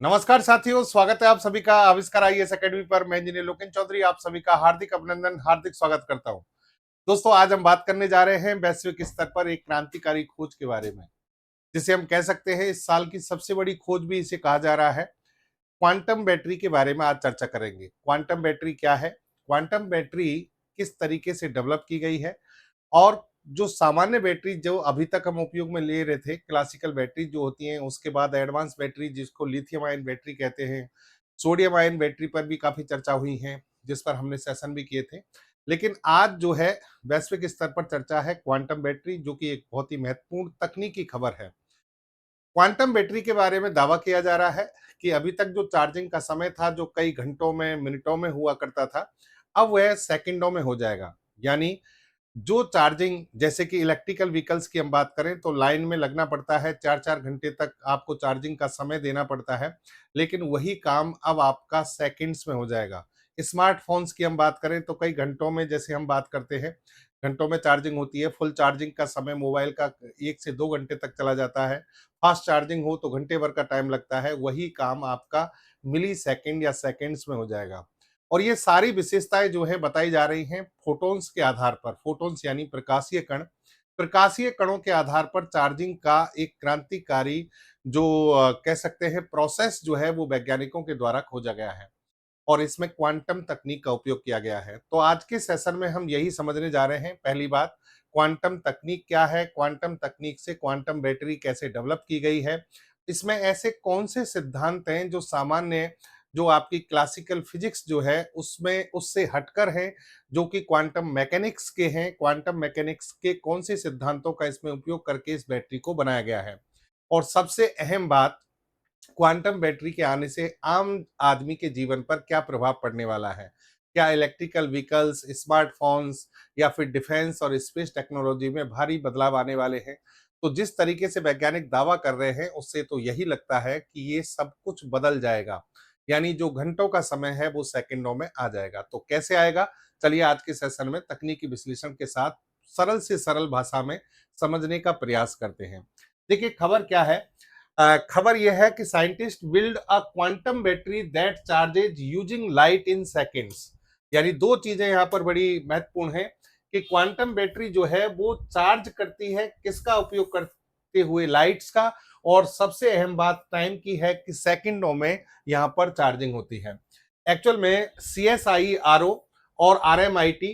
नमस्कार साथियों, स्वागत है आप सभी का आविष्कार आईएएस एकेडमी पर। मैं इंजीनियर लोकेन चौधरी आप सभी का हार्दिक अभिनंदन, हार्दिक स्वागत करता हूं। दोस्तों, आज हम बात करने जा रहे हैं वैश्विक स्तर पर एक क्रांतिकारी खोज के बारे में, जिसे हम कह सकते हैं इस साल की सबसे बड़ी खोज भी इसे कहा जा रहा है। क्वांटम बैटरी के बारे में आज चर्चा करेंगे। क्वांटम बैटरी क्या है, क्वांटम बैटरी किस तरीके से डेवलप की गई है, और जो सामान्य बैटरी जो अभी तक हम उपयोग में ले रहे थे, क्लासिकल बैटरी जो होती हैं, उसके बाद एडवांस बैटरी जिसको लिथियम आयन बैटरी कहते हैं, सोडियम आयन बैटरी पर भी काफी चर्चा हुई है, जिस पर हमने सेशन भी किए थे। लेकिन आज जो है वैश्विक स्तर पर चर्चा है क्वांटम बैटरी, जो कि एक बहुत ही महत्वपूर्ण तकनीकी खबर है। क्वांटम बैटरी के बारे में दावा किया जा रहा है कि अभी तक जो चार्जिंग का समय था, जो कई घंटों में, मिनटों में हुआ करता था, अब वह सेकंडों में हो जाएगा। यानी जो चार्जिंग, जैसे कि इलेक्ट्रिकल व्हीकल्स की हम बात करें तो लाइन में लगना पड़ता है, 4-4 घंटे तक आपको चार्जिंग का समय देना पड़ता है, लेकिन वही काम अब आपका सेकंड्स में हो जाएगा। स्मार्टफ़ोन्स की हम बात करें तो कई घंटों में, जैसे हम बात करते हैं, घंटों में चार्जिंग होती है। फुल चार्जिंग का समय मोबाइल का 1 से 2 घंटे तक चला जाता है। फास्ट चार्जिंग हो तो घंटे भर का टाइम लगता है, वही काम आपका मिलीसेकंड या सेकंड्स में हो जाएगा। और ये सारी विशेषताएं जो है बताई जा रही हैं फोटॉन्स के आधार पर। फोटॉन्स यानी प्रकाशीय कण। प्रकाशीय कणों के आधार पर चार्जिंग का एक क्रांतिकारी जो कह सकते हैं प्रोसेस जो है वो वैज्ञानिकों के द्वारा खोजा गया है, और इसमें क्वांटम तकनीक का उपयोग किया गया है। तो आज के सेशन में हम यही समझने जा रहे हैं। पहली बात, क्वांटम तकनीक क्या है, क्वांटम तकनीक से क्वांटम बैटरी कैसे डेवलप की गई है, इसमें ऐसे कौन से सिद्धांत हैं जो सामान्य, जो आपकी क्लासिकल फिजिक्स जो है उसमें उससे हटकर हैं, जो कि क्वांटम मैकेनिक्स के हैं, क्वांटम मैकेनिक्स के कौन से सिद्धांतों का इसमें उपयोग करके इस बैटरी को बनाया गया है। और सबसे अहम बात, क्वांटम बैटरी के आने से आम आदमी के जीवन पर क्या प्रभाव पड़ने वाला है। क्या इलेक्ट्रिकल व्हीकल्स, स्मार्टफोन्स या फिर डिफेंस और स्पेस टेक्नोलॉजी में भारी बदलाव आने वाले हैं। तो जिस तरीके से वैज्ञानिक दावा कर रहे हैं, उससे तो यही लगता है कि ये सब कुछ बदल जाएगा। यानी जो घंटों का समय है वो सेकंडों में आ जाएगा। तो कैसे आएगा, चलिए आज के सेशन में तकनीकी विश्लेषण के साथ सरल से सरल भाषा में समझने का प्रयास करते हैं। देखिए खबर क्या है। खबर यह है कि scientist build a quantum battery that charges using light in seconds. यानी दो चीजें यहाँ पर बड़ी महत्वपूर्ण है कि क्वांटम बैटरी जो है वो चार्ज करती है, किसका उपयोग करते हुए, लाइट्स का। और सबसे अहम बात टाइम की है कि सेकंडों में यहाँ पर चार्जिंग होती है। एक्चुअल में CSIRO और RMIT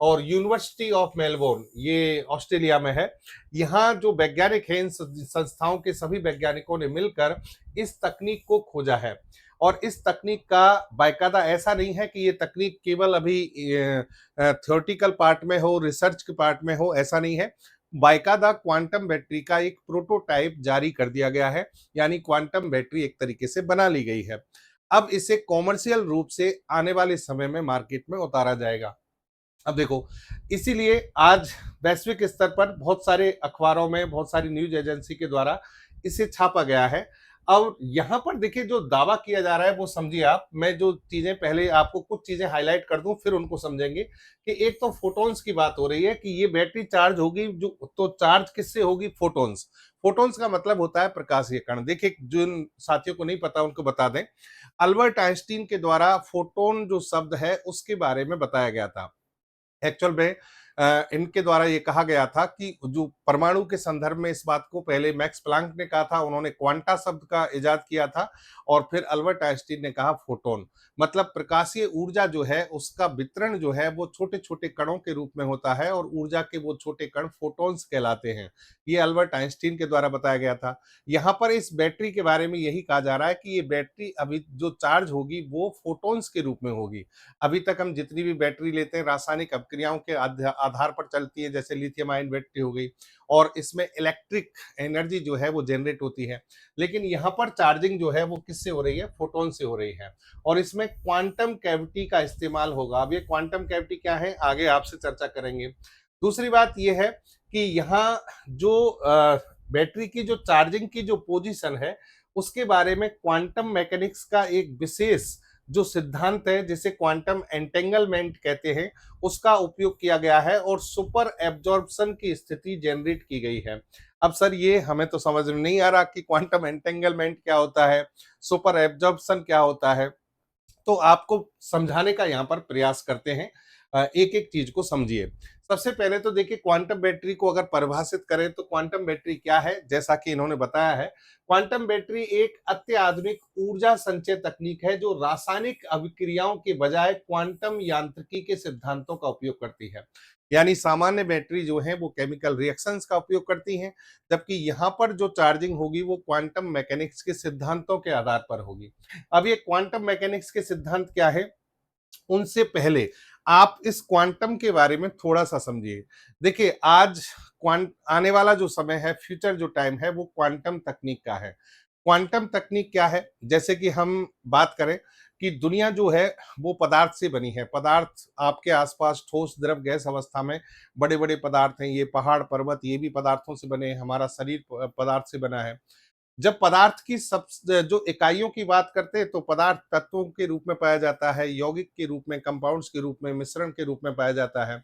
और यूनिवर्सिटी ऑफ मेलबोर्न, ये ऑस्ट्रेलिया में है, यहाँ जो वैज्ञानिक हैं, इन संस्थाओं के सभी वैज्ञानिकों ने मिलकर इस तकनीक को खोजा है। और इस तकनीक का बाकायदा ऐसा नहीं है कि ये तकनीक केवल अभी थ्योरेटिकल पार्ट में हो, रिसर्च के पार्ट में हो, ऐसा नहीं है। बाकायदा क्वांटम बैटरी का एक प्रोटोटाइप जारी कर दिया गया है, यानी क्वांटम बैटरी एक तरीके से बना ली गई है। अब इसे कॉमर्शियल रूप से आने वाले समय में मार्केट में उतारा जाएगा। अब देखो, इसीलिए आज वैश्विक स्तर पर बहुत सारे अखबारों में, बहुत सारी न्यूज एजेंसी के द्वारा इसे छापा गया है। अब यहाँ पर देखिए जो दावा किया जा रहा है वो समझिए आप। मैं जो चीजें पहले आपको कुछ चीजें हाईलाइट कर दूं, फिर उनको समझेंगे। कि एक तो फोटॉन्स की बात हो रही है कि ये बैटरी चार्ज होगी, जो तो चार्ज किससे होगी, फोटॉन्स। फोटॉन्स का मतलब होता है प्रकाशीय कण। देखिए जिन साथियों को नहीं पता उनको बता दें, अल्बर्ट आइंस्टीन के द्वारा फोटोन जो शब्द है उसके बारे में बताया गया था। एक्चुअल में इनके द्वारा ये कहा गया था कि जो परमाणु के संदर्भ में, इस बात को पहले मैक्स प्लांक ने कहा था, उन्होंने क्वांटा शब्द का इजाद किया था। और फिर अल्बर्ट आइंस्टीन ने कहा फोटोन। मतलब प्रकाशीय ऊर्जा जो है उसका वितरण जो है वो छोटे छोटे कणों के रूप में होता है, और ऊर्जा के वो छोटे कण फोटॉन्स कहलाते हैं। ये अल्बर्ट आइंस्टीन के द्वारा बताया गया था। यहाँ पर इस बैटरी के बारे में यही कहा जा रहा है कि ये बैटरी अभी जो चार्ज होगी वो फोटॉन्स के रूप में होगी। अभी तक हम जितनी भी बैटरी लेते हैं रासायनिक अपक्रियाओं के आधार पर चलती है, जैसे लिथियम आयन बैटरी हो गई, और इसमें इलेक्ट्रिक एनर्जी जो है वो जनरेट होती है। लेकिन यहाँ पर चार्जिंग जो है वो किससे हो रही है, फोटोन से हो रही है। और इसमें क्वांटम कैविटी का इस्तेमाल होगा। अब ये क्वांटम कैविटी क्या है, आगे आपसे चर्चा करेंगे। दूसरी बात यह है कि यहाँ जो बैटरी की जो चार्जिंग की जो पोजीशन है, उसके बारे में क्वांटम मैकेनिक्स का एक विशेष जो सिद्धांत है, जिसे क्वांटम एंटेंगलमेंट कहते हैं, उसका उपयोग किया गया है, और सुपर एब्जॉर्प्शन की स्थिति जनरेट की गई है। अब सर ये हमें तो समझ में नहीं आ रहा कि क्वांटम एंटेंगलमेंट क्या होता है, सुपर एब्जॉर्प्शन क्या होता है। तो आपको समझाने का यहाँ पर प्रयास करते हैं। एक एक चीज को समझिए। सबसे पहले तो देखिए, क्वांटम बैटरी को अगर परिभाषित करें तो क्वांटम बैटरी क्या है, जैसा कि इन्होंने बताया है। क्वांटम बैटरी एक अत्याधुनिक ऊर्जा संचय तकनीक है जो रासायनिक अभिक्रियाओं के बजाय क्वांटम यांत्रिकी के सिद्धांतों का उपयोग करती है। यानी सामान्य बैटरी जो है वो केमिकल रिएक्शंस का उपयोग करती हैं, जबकि यहाँ पर जो चार्जिंग होगी वो क्वांटम मैकेनिक्स के सिद्धांतों के आधार पर होगी। अब ये क्वांटम मैकेनिक्स के सिद्धांत क्या है, उनसे पहले आप इस क्वांटम के बारे में थोड़ा सा समझिए। देखिए, आज क्वांट आने वाला जो समय है, फ्यूचर जो टाइम है, वो क्वांटम तकनीक का है। क्वांटम तकनीक क्या है, जैसे कि हम बात करें कि दुनिया जो है वो पदार्थ से बनी है। पदार्थ आपके आसपास ठोस द्रव गैस अवस्था में बड़े बड़े पदार्थ हैं, ये पहाड़ पर्वत ये भी पदार्थों से बने हैं, हमारा शरीर पदार्थ से बना है। जब पदार्थ की सब जो इकाइयों की बात करते हैं तो पदार्थ तत्वों के रूप में पाया जाता है, यौगिक के रूप में, कंपाउंड्स के रूप में, मिश्रण के रूप में पाया जाता है।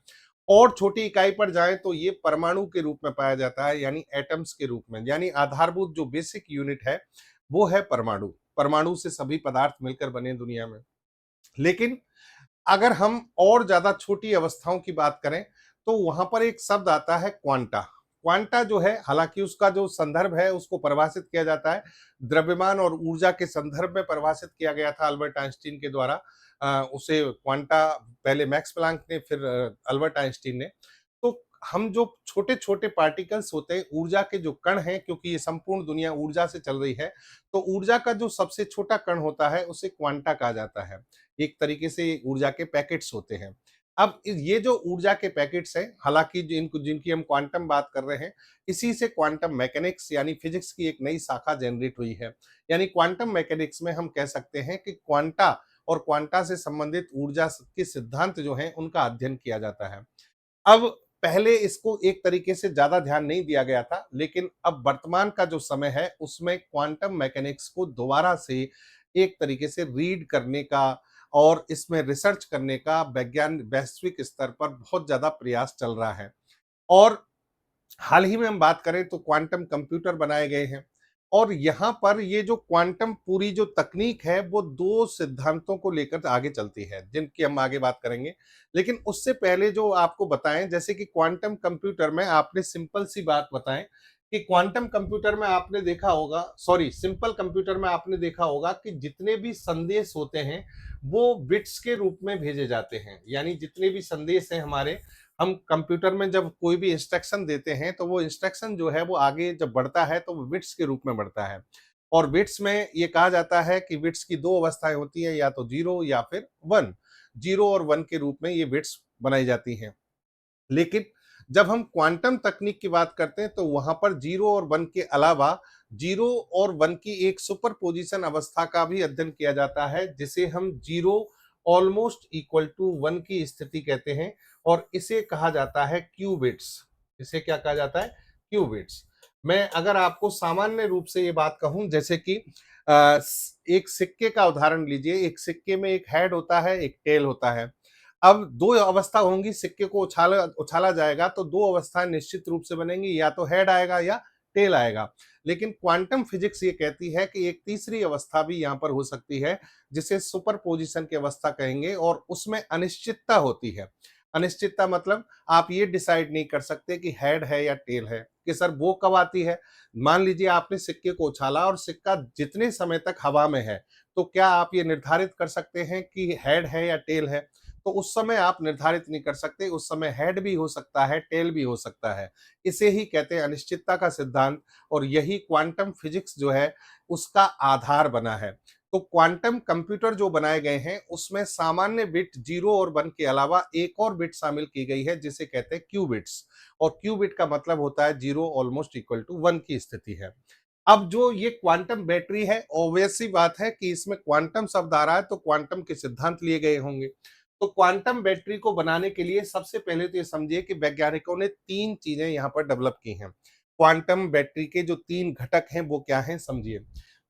और छोटी इकाई पर जाएं तो ये परमाणु के रूप में पाया जाता है, यानी एटम्स के रूप में। यानी आधारभूत जो बेसिक यूनिट है वो है परमाणु। परमाणु से सभी पदार्थ मिलकर बने दुनिया में। लेकिन अगर हम और ज्यादा छोटी अवस्थाओं की बात करें तो वहां पर एक शब्द आता है क्वांटा। क्वांटा जो है, हालांकि उसका जो संदर्भ है उसको परिभाषित किया जाता है द्रव्यमान और ऊर्जा के संदर्भ में परिभाषित किया गया था अल्बर्ट आइंस्टीन के द्वारा। उसे क्वांटा पहले मैक्स प्लांक ने, फिर अल्बर्ट आइंस्टीन ने। तो हम जो छोटे छोटे पार्टिकल्स होते हैं, ऊर्जा के जो कण हैं, क्योंकि ये संपूर्ण दुनिया ऊर्जा से चल रही है, तो ऊर्जा का जो सबसे छोटा कण होता है उसे क्वांटा कहा जाता है। एक तरीके से ऊर्जा के पैकेट्स होते हैं। अब ये जो ऊर्जा के पैकेट्स हैं, हालांकि जिनकी हम क्वांटम बात कर रहे हैं, इसी से क्वांटम मैकेनिक्स यानी फिजिक्स की एक नई शाखा जनरेट हुई है। यानी क्वांटम मैकेनिक्स में हम कह सकते हैं कि क्वांटा और क्वांटा से संबंधित ऊर्जा के सिद्धांत जो हैं उनका अध्ययन किया जाता है। अब पहले इसको एक तरीके से ज्यादा ध्यान नहीं दिया गया था, लेकिन अब वर्तमान का जो समय है उसमें क्वांटम मैकेनिक्स को दोबारा से एक तरीके से रीड करने का और इसमें रिसर्च करने का वैश्विक स्तर पर बहुत ज्यादा प्रयास चल रहा है। और हाल ही में हम बात करें तो क्वांटम कंप्यूटर बनाए गए हैं। और यहाँ पर ये जो क्वांटम पूरी जो तकनीक है वो दो सिद्धांतों को लेकर आगे चलती है, जिनकी हम आगे बात करेंगे। लेकिन उससे पहले जो आपको बताएं, जैसे कि क्वांटम कंप्यूटर में आपने सिंपल सी बात बताएं कि क्वांटम कंप्यूटर में आपने देखा होगा, सॉरी, सिंपल कंप्यूटर में आपने देखा होगा कि जितने भी संदेश होते हैं वो बिट्स के रूप में भेजे जाते हैं। यानी जितने भी संदेश हैं हमारे, हम कंप्यूटर में जब कोई भी इंस्ट्रक्शन देते हैं तो वो इंस्ट्रक्शन जो है वो आगे जब बढ़ता है तो वो बिट्स के रूप में बढ़ता है। और बिट्स में ये कहा जाता है कि बिट्स की दो अवस्थाएं होती हैं, या तो जीरो या फिर वन। जीरो और वन के रूप में ये बिट्स बनाई जाती हैं। लेकिन जब हम क्वांटम तकनीक की बात करते हैं तो वहां पर जीरो और वन के अलावा जीरो और वन की एक सुपर पोजिशन अवस्था का भी अध्ययन किया जाता है, जिसे हम zero almost equal to one की स्थिति कहते हैं। और इसे कहा जाता है क्यूबिट्स। इसे क्या कहा जाता है? क्यूबिट्स। मैं अगर आपको सामान्य रूप से ये बात कहूं, जैसे कि एक सिक्के का उदाहरण लीजिए। एक सिक्के में एक हेड होता है, एक टेल होता है। अब दो अवस्था होंगी, सिक्के को उछाला उछाला जाएगा तो दो अवस्थाएं निश्चित रूप से बनेंगी, या तो हेड आएगा या टेल आएगा। लेकिन क्वांटम फिजिक्स ये कहती है कि एक तीसरी अवस्था भी यहां पर हो सकती है, जिसे सुपर पोजिशन की अवस्था कहेंगे, और उसमें अनिश्चितता होती है। अनिश्चितता मतलब आप ये डिसाइड नहीं कर सकते कि हेड है या टेल है, कि सर वो कब आती है। मान लीजिए आपने सिक्के को उछाला और सिक्का जितने समय तक हवा में है, तो क्या आप ये निर्धारित कर सकते हैं कि हेड है या टेल है? तो उस समय आप निर्धारित नहीं कर सकते। उस समय हेड भी हो सकता है, टेल भी हो सकता है। इसे ही कहते हैं अनिश्चितता का सिद्धांत। और यही क्वांटम फिजिक्स जो है उसका आधार बना है। तो क्वांटम कंप्यूटर जो बनाए गए हैं उसमें सामान्य बिट जीरो और वन के अलावा एक और बिट शामिल की गई है, जिसे कहते हैं क्यूबिट्स। और क्यूबिट का मतलब होता है zero almost equal to one की स्थिति है। अब जो ये क्वांटम बैटरी है, ऑब्वियस सी बात है कि इसमें क्वांटम शब्द आ रहा है तो क्वांटम के सिद्धांत लिए गए होंगे। तो क्वांटम बैटरी को बनाने के लिए सबसे पहले तो ये समझिए कि वैज्ञानिकों ने तीन चीजें यहाँ पर डेवलप की हैं। क्वांटम बैटरी के जो तीन घटक हैं वो क्या हैं, समझिए।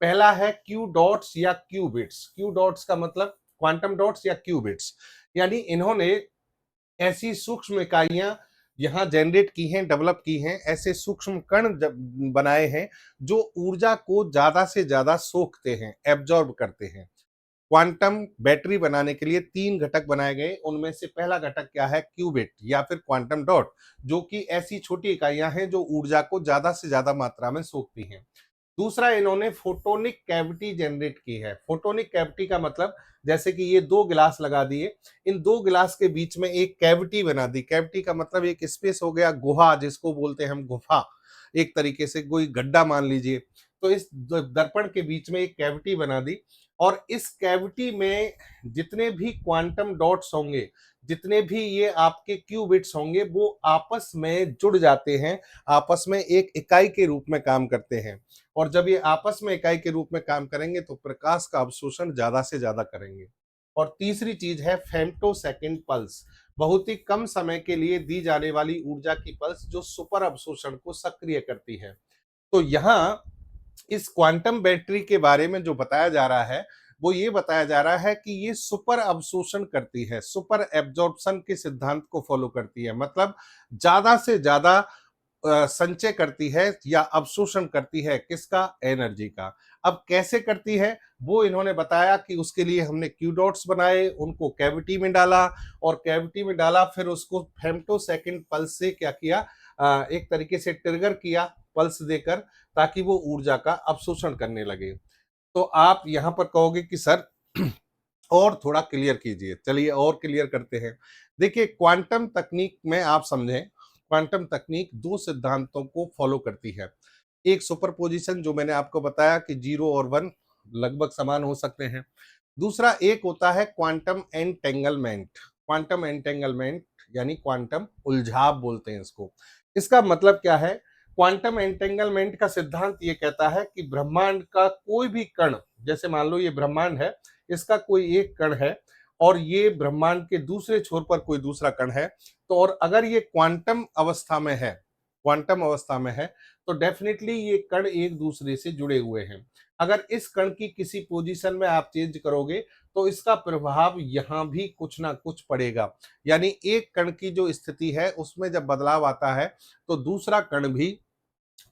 पहला है क्यू डॉट्स या क्यूबिट्स। क्यू डॉट्स का मतलब क्वांटम डॉट्स या क्यूबिट्स। यानी इन्होंने ऐसी सूक्ष्म इकाइयां यहाँ जनरेट की हैं, डेवलप की हैं, ऐसे सूक्ष्म कण जब बनाए हैं जो ऊर्जा को ज्यादा से ज्यादा सोखते हैं, एब्जॉर्ब करते हैं। क्वांटम बैटरी बनाने के लिए 3 घटक बनाए गए। उनमें से पहला घटक क्या है? क्यूबिट या फिर क्वांटम डॉट, जो कि ऐसी छोटी इकाइयां हैं जो ऊर्जा को ज्यादा से ज्यादा मात्रा में सोखती हैं। दूसरा, इन्होंने फोटोनिक कैविटी जनरेट की है। फोटोनिक कैविटी का मतलब, जैसे कि ये 2 गिलास लगा दिए, इन 2 गिलास के बीच में एक कैविटी बना दी। कैविटी का मतलब एक स्पेस हो गया, गुहा जिसको बोलते हैं हम, गुफा, एक तरीके से कोई गड्ढा मान लीजिए। तो इस दर्पण के बीच में एक कैविटी बना दी, और इस कैविटी में जितने भी क्वांटम डॉट्स होंगे, जितने भी ये आपके क्यूबिट्स होंगे, वो आपस में जुड़ जाते हैं, आपस में एक इकाई के रूप में काम करते हैं। और जब ये आपस में इकाई के रूप में काम करेंगे तो प्रकाश का अवशोषण ज्यादा से ज्यादा करेंगे। और तीसरी चीज है फेम्टोसेकंड पल्स, बहुत ही कम समय के लिए दी जाने वाली ऊर्जा की पल्स जो सुपर अवशोषण को सक्रिय करती है। तो यहाँ इस क्वांटम बैटरी के बारे में जो बताया जा रहा है, वो ये बताया जा रहा है कि ये सुपर अवशोषण करती है, सुपर एब्जॉर्प्शन के सिद्धांत को फॉलो करती है। मतलब ज्यादा से ज्यादा संचय करती है या अवशोषण करती है, किसका? एनर्जी का। अब कैसे करती है वो इन्होंने बताया कि उसके लिए हमने क्यू डॉट्स बनाए, उनको कैविटी में डाला, और कैविटी में डाला फिर उसको फेम्टोसेकंड पल्स से क्या किया, एक तरीके से ट्रिगर किया पल्स देकर, ताकि वो ऊर्जा का अवशोषण करने लगे। तो आप यहाँ पर कहोगे कि सर और थोड़ा क्लियर कीजिए। चलिए और क्लियर करते हैं। देखिए, क्वांटम तकनीक में आप समझें, क्वांटम तकनीक 2 सिद्धांतों को फॉलो करती है। एक सुपरपोजिशन, जो मैंने आपको बताया कि 0 और 1 लगभग समान हो सकते हैं। दूसरा एक होता है क्वांटम एंटेंगलमेंट। क्वांटम एंटेंगलमेंट यानी क्वांटम उलझाव बोलते हैं इसको। इसका मतलब क्या है? क्वांटम एंटेंगलमेंट का सिद्धांत ये कहता है कि ब्रह्मांड का कोई भी कण, जैसे मान लो ये ब्रह्मांड है, इसका कोई एक कण है, और ये ब्रह्मांड के दूसरे छोर पर कोई दूसरा कण है, तो और अगर ये क्वांटम अवस्था में है, क्वांटम अवस्था में है, तो डेफिनेटली ये कण एक दूसरे से जुड़े हुए हैं। अगर इस कण की किसी पोजीशन में आप चेंज करोगे तो इसका प्रभाव यहां भी कुछ ना कुछ पड़ेगा। यानी एक कण की जो स्थिति है उसमें जब बदलाव आता है तो दूसरा कण भी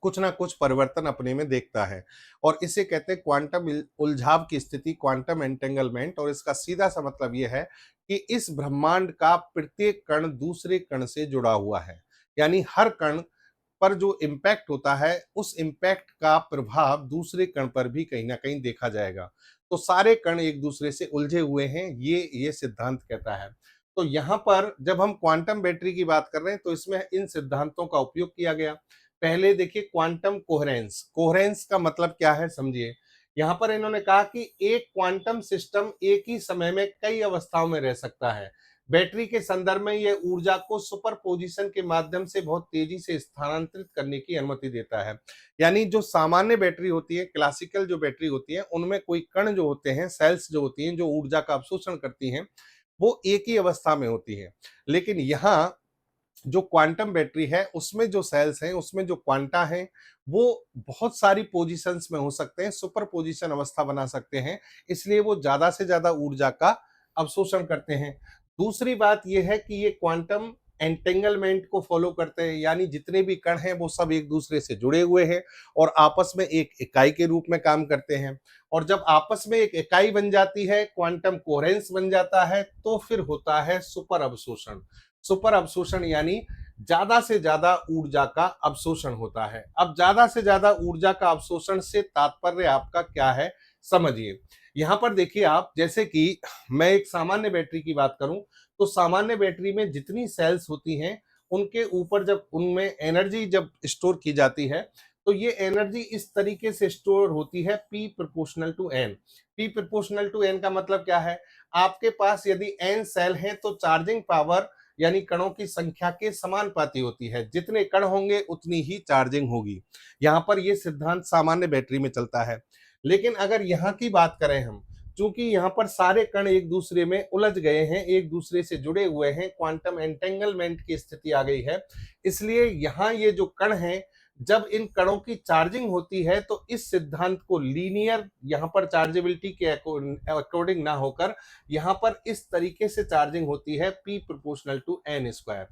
कुछ ना कुछ परिवर्तन अपने में देखता है, और इसे कहते हैं क्वांटम उलझाव की स्थिति, क्वांटम एंटेंगलमेंट। और इसका सीधा सा मतलब यह है कि इस ब्रह्मांड का प्रत्येक कण दूसरे कण से जुड़ा हुआ है। यानी हर कण पर जो इम्पैक्ट होता है, उस इम्पैक्ट का प्रभाव दूसरे कण पर भी कहीं ना कहीं देखा जाएगा। तो सारे कण एक दूसरे से उलझे हुए हैं, ये सिद्धांत कहता है। तो यहाँ पर जब हम क्वांटम बैटरी की बात कर रहे हैं तो इसमें इन सिद्धांतों का उपयोग किया गया। पहले देखिए, क्वांटम कोहेरेंस। कोहेरेंस का मतलब क्या है समझिए। यहाँ पर इन्होंने कहा कि एक क्वांटम सिस्टम एक ही समय में कई अवस्थाओं में रह सकता है। बैटरी के संदर्भ में यह ऊर्जा को सुपरपोजिशन के माध्यम से बहुत तेजी से स्थानांतरित करने की अनुमति देता है। यानी जो सामान्य बैटरी होती है, क्लासिकल जो बैटरी होती है, उनमें कोई कण जो होते हैं, सेल्स जो होती हैं, जो ऊर्जा का अवशोषण करती हैं, वो एक ही अवस्था में होती है। लेकिन यहाँ जो क्वांटम बैटरी है उसमें जो सेल्स हैं, उसमें जो क्वांटा हैं, वो बहुत सारी पोजीशंस में हो सकते हैं, सुपर पोजीशन अवस्था बना सकते हैं। इसलिए वो ज्यादा से ज्यादा ऊर्जा का अवशोषण करते हैं। दूसरी बात यह है कि ये क्वांटम एंटेंगलमेंट को फॉलो करते हैं, यानी जितने भी कण हैं वो सब एक दूसरे से जुड़े हुए हैं और आपस में एक इकाई के रूप में काम करते हैं। और जब आपस में एक इकाई बन जाती है, क्वांटम कोहेरेंस बन जाता है, तो फिर होता है सुपर अवशोषण। सुपर अवशोषण यानी ज्यादा से ज्यादा ऊर्जा का अवशोषण होता है। अब ज्यादा से ज्यादा ऊर्जा का अवशोषण से तात्पर्य आपका क्या है, समझिए। यहां पर देखिए आप, जैसे कि मैं एक सामान्य बैटरी की बात करूं, तो सामान्य बैटरी में जितनी सेल्स होती हैं, उनके ऊपर जब उनमें एनर्जी जब स्टोर की जाती है, तो ये एनर्जी इस तरीके से स्टोर होती है, P proportional to N. P proportional to N का मतलब क्या है? आपके पास यदि एन सेल हैं तो चार्जिंग पावर यानी कणों की संख्या के समानुपाती होती है। जितने कण होंगे उतनी ही चार्जिंग होगी। यहां पर यह सिद्धांत सामान्य बैटरी में चलता है। लेकिन अगर यहाँ की बात करें हम, चूंकि यहाँ पर सारे कण एक दूसरे में उलझ गए हैं, एक दूसरे से जुड़े हुए हैं, क्वांटम एंटेंगलमेंट की स्थिति आ गई है, इसलिए यहाँ ये जो कण हैं, जब इन कणों की चार्जिंग होती है तो इस सिद्धांत को लीनियर, यहाँ पर चार्जेबिलिटी के अकॉर्डिंग ना होकर यहाँ पर इस तरीके से चार्जिंग होती है, P proportional to N square.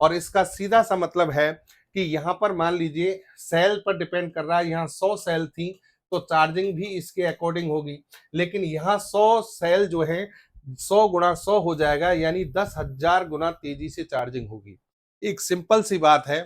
और इसका सीधा सा मतलब है कि यहाँ पर मान लीजिए सेल पर डिपेंड कर रहा है, यहाँ 100 सेल थी तो चार्जिंग भी इसके अकॉर्डिंग होगी, लेकिन यहाँ 100 सेल जो है 100 गुणा 100 हो जाएगा, यानी 10,000 गुना तेजी से चार्जिंग होगी। एक सिंपल सी बात है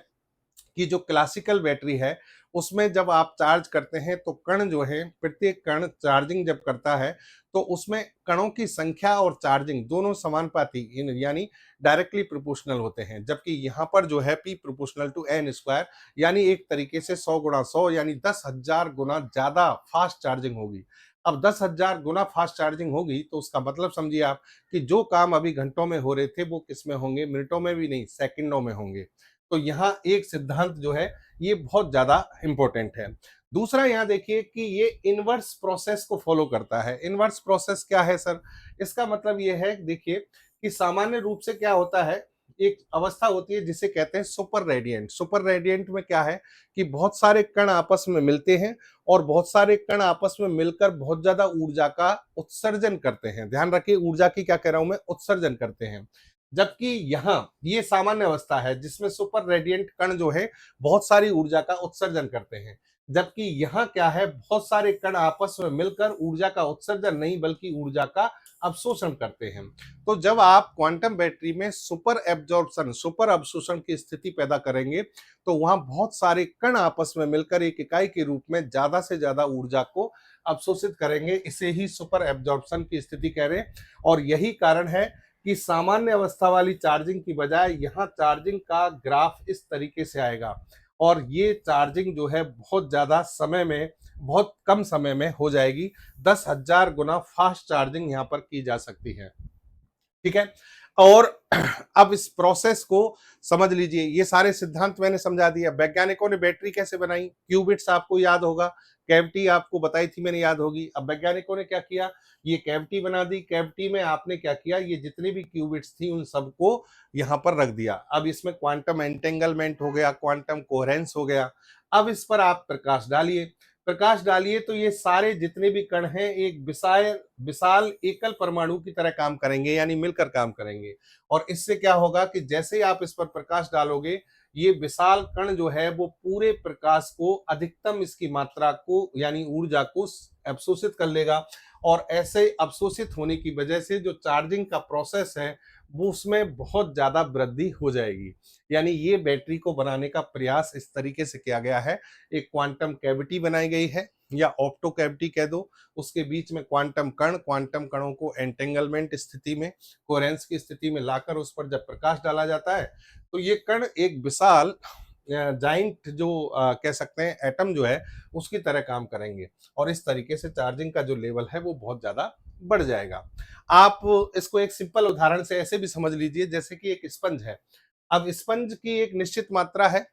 कि जो क्लासिकल बैटरी है उसमें जब आप चार्ज करते हैं तो कण जो है, प्रत्येक कण चार्जिंग जब करता है तो उसमें कणों की संख्या और चार्जिंग दोनों समानुपाती यानी डायरेक्टली प्रोपोर्शनल होते हैं, जबकि यहाँ पर जो है P proportional to N square, यानी एक तरीके से 100 गुणा 100 यानी 10,000 गुना ज्यादा फास्ट चार्जिंग होगी। अब 10,000 गुना फास्ट चार्जिंग होगी तो उसका मतलब समझिए आप कि जो काम अभी घंटों में हो रहे थे वो किस में होंगे, मिनटों में भी नहीं, सेकंडों में होंगे। तो यहाँ एक सिद्धांत जो है ये बहुत ज्यादा इंपॉर्टेंट है। दूसरा यहाँ देखिए कि ये इनवर्स प्रोसेस को फॉलो करता है। इनवर्स प्रोसेस क्या है सर? इसका मतलब ये है, देखिए कि सामान्य रूप से क्या होता है, एक अवस्था होती है जिसे कहते हैं सुपर रेडिएंट। सुपर रेडिएंट में क्या है कि बहुत सारे कण आपस में मिलते हैं और बहुत सारे कण आपस में मिलकर बहुत ज्यादा ऊर्जा का उत्सर्जन करते हैं। ध्यान रखिए, ऊर्जा की क्या कह रहा हूं मैं, उत्सर्जन करते हैं। जबकि यहाँ ये सामान्य अवस्था है जिसमें सुपर रेडिएंट कण जो है बहुत सारी ऊर्जा का उत्सर्जन करते हैं, जबकि यहाँ क्या है, बहुत सारे कण आपस में मिलकर ऊर्जा का उत्सर्जन नहीं बल्कि ऊर्जा का अवशोषण करते हैं। तो जब आप क्वांटम बैटरी में सुपर एब्जॉर्प्शन, सुपर अवशोषण की स्थिति पैदा करेंगे तो वहां बहुत सारे कण आपस में मिलकर एक इकाई के रूप में ज्यादा से ज्यादा ऊर्जा को अवशोषित करेंगे। इसे ही सुपर एब्जॉर्प्शन की स्थिति कह रहे हैं। और यही कारण है कि सामान्य अवस्था वाली चार्जिंग की बजाय यहाँ चार्जिंग का ग्राफ इस तरीके से आएगा और ये चार्जिंग जो है बहुत ज्यादा समय में, बहुत कम समय में हो जाएगी। 10,000 गुना फास्ट चार्जिंग यहाँ पर की जा सकती है। ठीक है, और अब इस प्रोसेस को समझ लीजिए। ये सारे सिद्धांत मैंने समझा दिया। वैज्ञानिकों ने बैटरी कैसे बनाई, क्यूबिट्स आपको याद होगा, कैविटी आपको बताई थी मैंने, याद होगी। अब वैज्ञानिकों ने क्या किया, ये कैविटी बना दी। कैविटी में आपने क्या किया, ये जितनी भी क्यूबिट्स थी उन सबको यहां पर रख दिया। अब इसमें क्वांटम एंटेंगलमेंट हो गया, क्वांटम कोहेरेंस हो गया। अब इस पर आप प्रकाश डालिए, प्रकाश डालिए तो ये सारे जितने भी कण हैं एक विशाल विशाल एकल परमाणु की तरह काम करेंगे, यानी मिलकर काम करेंगे। और इससे क्या होगा कि जैसे ही आप इस पर प्रकाश डालोगे, ये विशाल कण जो है वो पूरे प्रकाश को, अधिकतम इसकी मात्रा को यानी ऊर्जा को अवशोषित कर लेगा। और ऐसे अवशोषित होने की वजह से जो चार्जिंग का प्रोसेस है वो उसमें बहुत ज्यादा वृद्धि हो जाएगी। यानी ये बैटरी को बनाने का प्रयास इस तरीके से किया गया है। एक क्वांटम कैविटी बनाई गई है या ऑप्टो कैविटी कह दो, उसके बीच में क्वांटम कण, क्वांटम कणों को एंटेंगलमेंट स्थिति में, कोहेरेंस की स्थिति में लाकर उस पर जब प्रकाश डाला जाता है तो ये कण एक विशाल जाइंट जो कह सकते हैं एटम जो है उसकी तरह काम करेंगे। और इस तरीके से चार्जिंग का जो लेवल है वो बहुत ज्यादा बढ़ जाएगा। आप इसको एक सिंपल उदाहरण से ऐसे भी समझ लीजिए जैसे कि एक स्पंज है। अब स्पंज की एक निश्चित मात्रा है,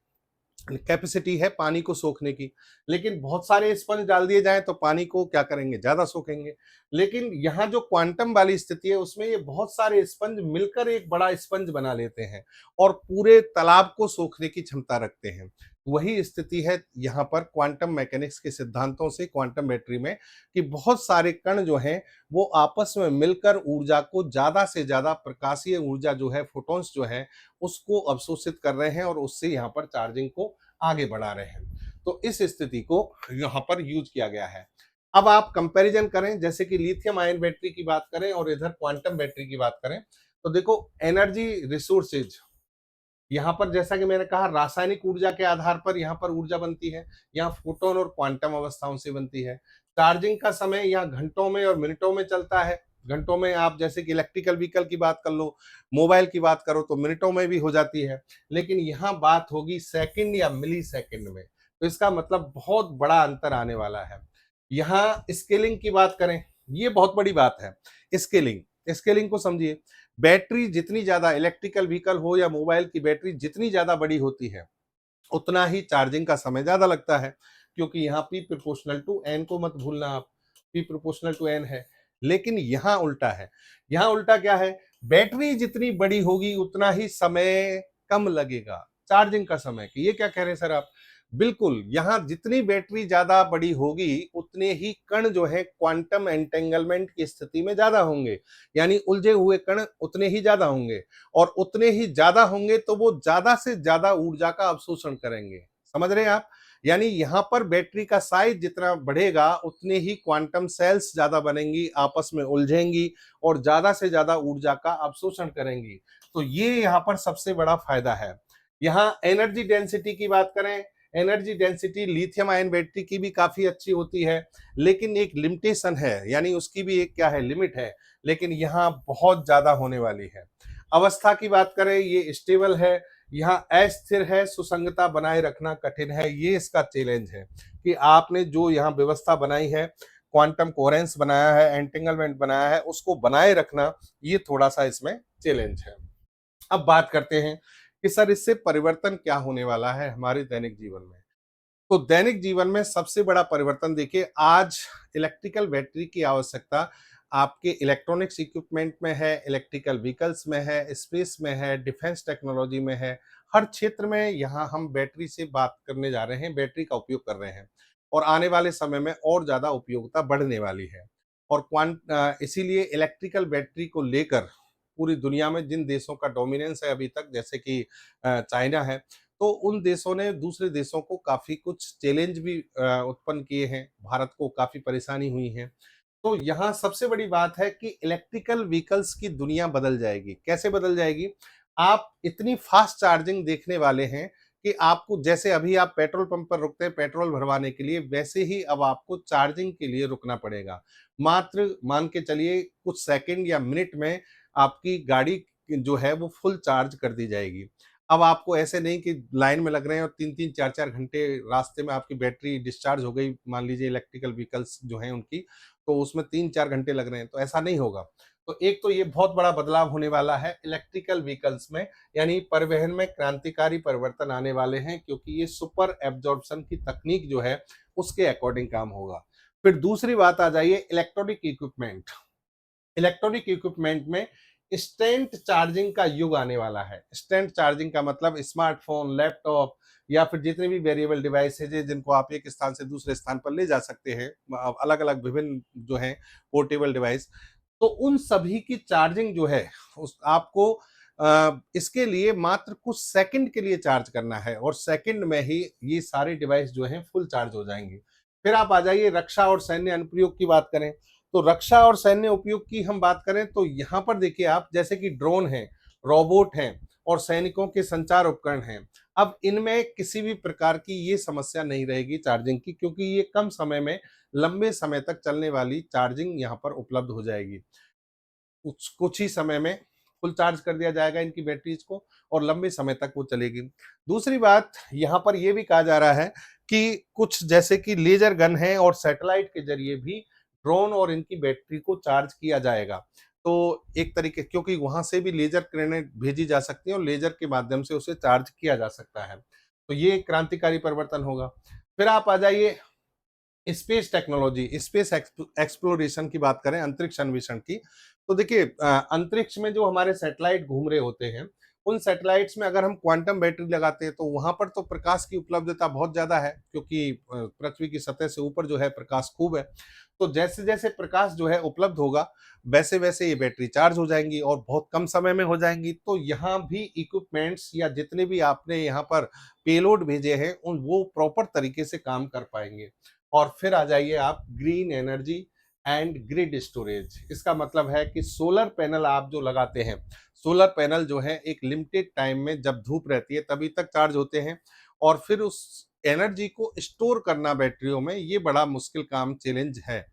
कैपेसिटी है पानी को सोखने की, लेकिन बहुत सारे स्पंज डाल दिए जाएं तो पानी को क्या करेंगे, ज्यादा सोखेंगे। लेकिन यहाँ जो क्वांटम वाली स्थिति है उसमें ये बहुत सारे स्पंज मिलकर एक बड़ा स्पंज बना लेते हैं और पूरे तालाब को सोखने की क्षमता रखते हैं। वही स्थिति है यहाँ पर क्वांटम मैकेनिक्स के सिद्धांतों से क्वांटम बैटरी में, कि बहुत सारे कण जो हैं वो आपस में मिलकर ऊर्जा को, ज्यादा से ज्यादा प्रकाशीय ऊर्जा जो है, फोटॉन्स जो है, उसको अवशोषित कर रहे हैं और उससे यहाँ पर चार्जिंग को आगे बढ़ा रहे हैं। तो इस स्थिति को यहाँ पर यूज किया गया है। अब आप कंपैरिजन करें, जैसे कि लिथियम आयन बैटरी की बात करें और इधर क्वांटम बैटरी की बात करें, तो देखो एनर्जी रिसोर्सेज यहाँ पर, जैसा कि मैंने कहा, रासायनिक ऊर्जा के आधार पर यहाँ पर ऊर्जा बनती है, यहाँ फोटोन और क्वांटम अवस्थाओं से बनती है। चार्जिंग का समय यहाँ घंटों में और मिनटों में चलता है। घंटों में आप जैसे कि इलेक्ट्रिकल व्हीकल की बात कर लो, मोबाइल की बात करो तो मिनटों में भी हो जाती है। लेकिन यहाँ बात होगी सेकंड या मिली सेकंड में। तो इसका मतलब बहुत बड़ा अंतर आने वाला है। यहाँ स्केलिंग की बात करें, ये बहुत बड़ी बात है। स्केलिंग, स्केलिंग को समझिए। बैटरी जितनी ज्यादा, इलेक्ट्रिकल व्हीकल हो या मोबाइल की बैटरी जितनी ज्यादा बड़ी होती है उतना ही चार्जिंग का समय ज्यादा लगता है, क्योंकि यहाँ P प्रोपोर्शनल टू एन को मत भूलना आप, P प्रोपोर्शनल टू एन है। लेकिन यहाँ उल्टा है। यहाँ उल्टा क्या है, बैटरी जितनी बड़ी होगी उतना ही समय कम लगेगा, चार्जिंग का समय। कि ये क्या कह रहे हैं सर आप, बिल्कुल, यहाँ जितनी बैटरी ज़्यादा बड़ी होगी, उतने ही कण जो है क्वांटम एंटेंगलमेंट की स्थिति में ज़्यादा होंगे। यानी उलझे हुए कण उतने ही ज़्यादा होंगे और उतने ही ज़्यादा होंगे तो वो ज़्यादा से ज़्यादा ऊर्जा का अवशोषण करेंगे। समझ रहे हैं आप? यानी यहाँ पर बैटरी का साइज़ जितना बढ़ेगा, उतने ही क्वांटम सेल्स ज़्यादा बनेंगी, आपस में उलझेंगी और ज़्यादा से ज़्यादा ऊर्जा का अवशोषण करेंगी। तो ये यहाँ पर सबसे बड़ा फ़ायदा है। यहाँ एनर्जी डेंसिटी की बात करें, energy density lithium ion battery की भी काफी अच्छी होती है, लेकिन एक लिमिटेशन है, यानी उसकी भी एक क्या है, लिमिट है, लेकिन यहाँ बहुत ज्यादा होने वाली है। अवस्था की बात करें, ये स्टेबल है, यहाँ अस्थिर है, सुसंगतता बनाए रखना कठिन है। ये इसका चैलेंज है कि आपने जो यहाँ व्यवस्था बनाई है, क्वांटम कोहेरेंस बनाया है, एंटेंगलमेंट बनाया है, उसको बनाए रखना ये थोड़ा सा इसमें चैलेंज है। अब बात करते हैं कि सर इससे परिवर्तन क्या होने वाला है हमारे दैनिक जीवन में। तो दैनिक जीवन में सबसे बड़ा परिवर्तन देखिए, आज इलेक्ट्रिकल बैटरी की आवश्यकता आपके इलेक्ट्रॉनिक्स इक्विपमेंट में है, इलेक्ट्रिकल व्हीकल्स में है, स्पेस में है, डिफेंस टेक्नोलॉजी में है। हर क्षेत्र में यहाँ हम बैटरी से बात करने जा रहे हैं, बैटरी का उपयोग कर रहे हैं और आने वाले समय में और ज्यादा उपयोगिता बढ़ने वाली है। और इसीलिए इलेक्ट्रिकल बैटरी को लेकर पूरी दुनिया में जिन देशों का डोमिनेंस है अभी तक, जैसे कि चाइना है, तो उन देशों ने दूसरे देशों को काफ़ी कुछ चैलेंज भी उत्पन्न किए हैं, भारत को काफ़ी परेशानी हुई है। तो यहाँ सबसे बड़ी बात है कि इलेक्ट्रिकल व्हीकल्स की दुनिया बदल जाएगी। कैसे बदल जाएगी? आप इतनी फास्ट चार्जिंग देखने वाले हैं कि आपको, जैसे अभी आप पेट्रोल पंप पर रुकते हैं पेट्रोल भरवाने के लिए, वैसे ही अब आपको चार्जिंग के लिए रुकना पड़ेगा। मात्र मान के चलिए कुछ सेकंड या मिनट में आपकी गाड़ी जो है वो फुल चार्ज कर दी जाएगी। अब आपको ऐसे नहीं कि लाइन में लग रहे हैं और 3-3 4-4 घंटे रास्ते में आपकी बैटरी डिस्चार्ज हो गई, मान लीजिए इलेक्ट्रिकल व्हीकल्स जो हैं उनकी, तो उसमें 3-4 घंटे लग रहे हैं, तो ऐसा नहीं होगा। तो एक तो ये बहुत बड़ा बदलाव होने वाला है इलेक्ट्रिकल व्हीकल्स में, यानी परिवहन में क्रांतिकारी परिवर्तन आने वाले हैं, क्योंकि ये सुपर एब्जॉर्प्शन की तकनीक जो है उसके अकॉर्डिंग काम होगा। फिर दूसरी बात आ जाइए इलेक्ट्रॉनिक इक्विपमेंट। इलेक्ट्रॉनिक इक्विपमेंट में इंस्टेंट चार्जिंग का युग आने वाला है। इंस्टेंट चार्जिंग का मतलब स्मार्टफोन, लैपटॉप या फिर जितने भी वेरिएबल डिवाइसेज है जिनको आप एक स्थान से दूसरे स्थान पर ले जा सकते हैं, अलग अलग विभिन्न जो है पोर्टेबल डिवाइस, तो उन सभी की चार्जिंग जो है उस आपको इसके लिए मात्र कुछ सेकंड के लिए चार्ज करना है और सेकंड में ही ये सारे डिवाइस जो हैं फुल चार्ज हो जाएंगे। फिर आप आ जाइए रक्षा और सैन्य अनुप्रयोग की बात करें, तो रक्षा और सैन्य उपयोग की हम बात करें तो यहाँ पर देखिए आप, जैसे कि ड्रोन हैं, रोबोट हैं और सैनिकों के संचार उपकरण हैं। अब इनमें किसी भी प्रकार की ये समस्या नहीं रहेगी चार्जिंग की, क्योंकि ये कम समय में लंबे समय तक चलने वाली चार्जिंग यहाँ पर उपलब्ध हो जाएगी। कुछ कुछ ही समय में फुल चार्ज कर दिया जाएगा इनकी बैटरीज को और लंबे समय तक वो चलेगी। दूसरी बात यहाँ पर ये भी कहा जा रहा है कि कुछ जैसे कि लेजर गन है और सैटेलाइट के जरिए भी ड्रोन और इनकी बैटरी को चार्ज किया जाएगा। तो एक तरीके, क्योंकि वहां से भी लेजर किरणें भेजी जा सकती हैं और लेजर के माध्यम से उसे चार्ज किया जा सकता है। तो ये क्रांतिकारी परिवर्तन होगा। फिर आप आ जाइए स्पेस टेक्नोलॉजी, स्पेस एक्सप्लोरेशन की बात करें, अंतरिक्ष अन्वेषण की, तो देखिए अंतरिक्ष में जो हमारे सैटेलाइट घूम रहे होते हैं, उन सैटेलाइट्स में अगर हम क्वांटम बैटरी लगाते हैं तो वहां पर तो प्रकाश की उपलब्धता बहुत ज्यादा है, क्योंकि पृथ्वी की सतह से ऊपर जो है प्रकाश खूब है। तो जैसे जैसे प्रकाश जो है उपलब्ध होगा, वैसे वैसे ये बैटरी चार्ज हो जाएंगी और बहुत कम समय में हो जाएंगी। तो यहाँ भी इक्विपमेंट्स या जितने भी आपने यहाँ पर पेलोड भेजे हैं उन वो प्रॉपर तरीके से काम कर पाएंगे। और फिर आ जाइए आप green energy and grid storage. इसका मतलब है कि सोलर पैनल आप जो लगाते हैं, सोलर पैनल जो है एक लिमिटेड टाइम में जब धूप रहती है तभी तक चार्ज होते हैं और फिर उस एनर्जी को स्टोर करना बैटरियों में, ये बड़ा मुश्किल काम, चैलेंज है।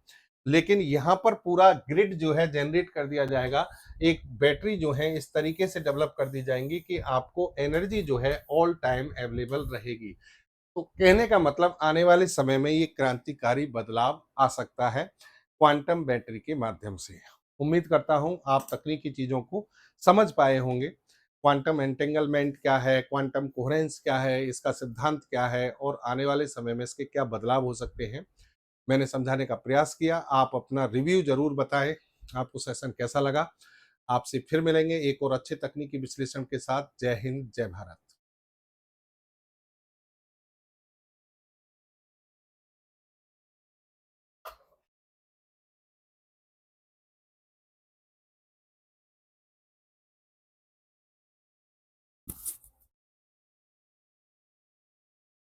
लेकिन यहाँ पर पूरा ग्रिड जो है जनरेट कर दिया जाएगा। एक बैटरी जो है इस तरीके से डेवलप कर दी जाएंगी कि आपको एनर्जी जो है ऑल टाइम अवेलेबल रहेगी। तो कहने का मतलब आने वाले समय में ये क्रांतिकारी बदलाव आ सकता है क्वांटम बैटरी के माध्यम से। उम्मीद करता हूं आप तकनीकी चीजों को समझ पाए होंगे। क्वांटम एंटेंगलमेंट क्या है, क्वांटम कोहेरेंस क्या है, इसका सिद्धांत क्या है और आने वाले समय में इसके क्या बदलाव हो सकते हैं, मैंने समझाने का प्रयास किया। आप अपना रिव्यू जरूर बताएं, आपको सेशन कैसा लगा। आपसे फिर मिलेंगे एक और अच्छे तकनीकी विश्लेषण के साथ। जय हिंद, जय भारत।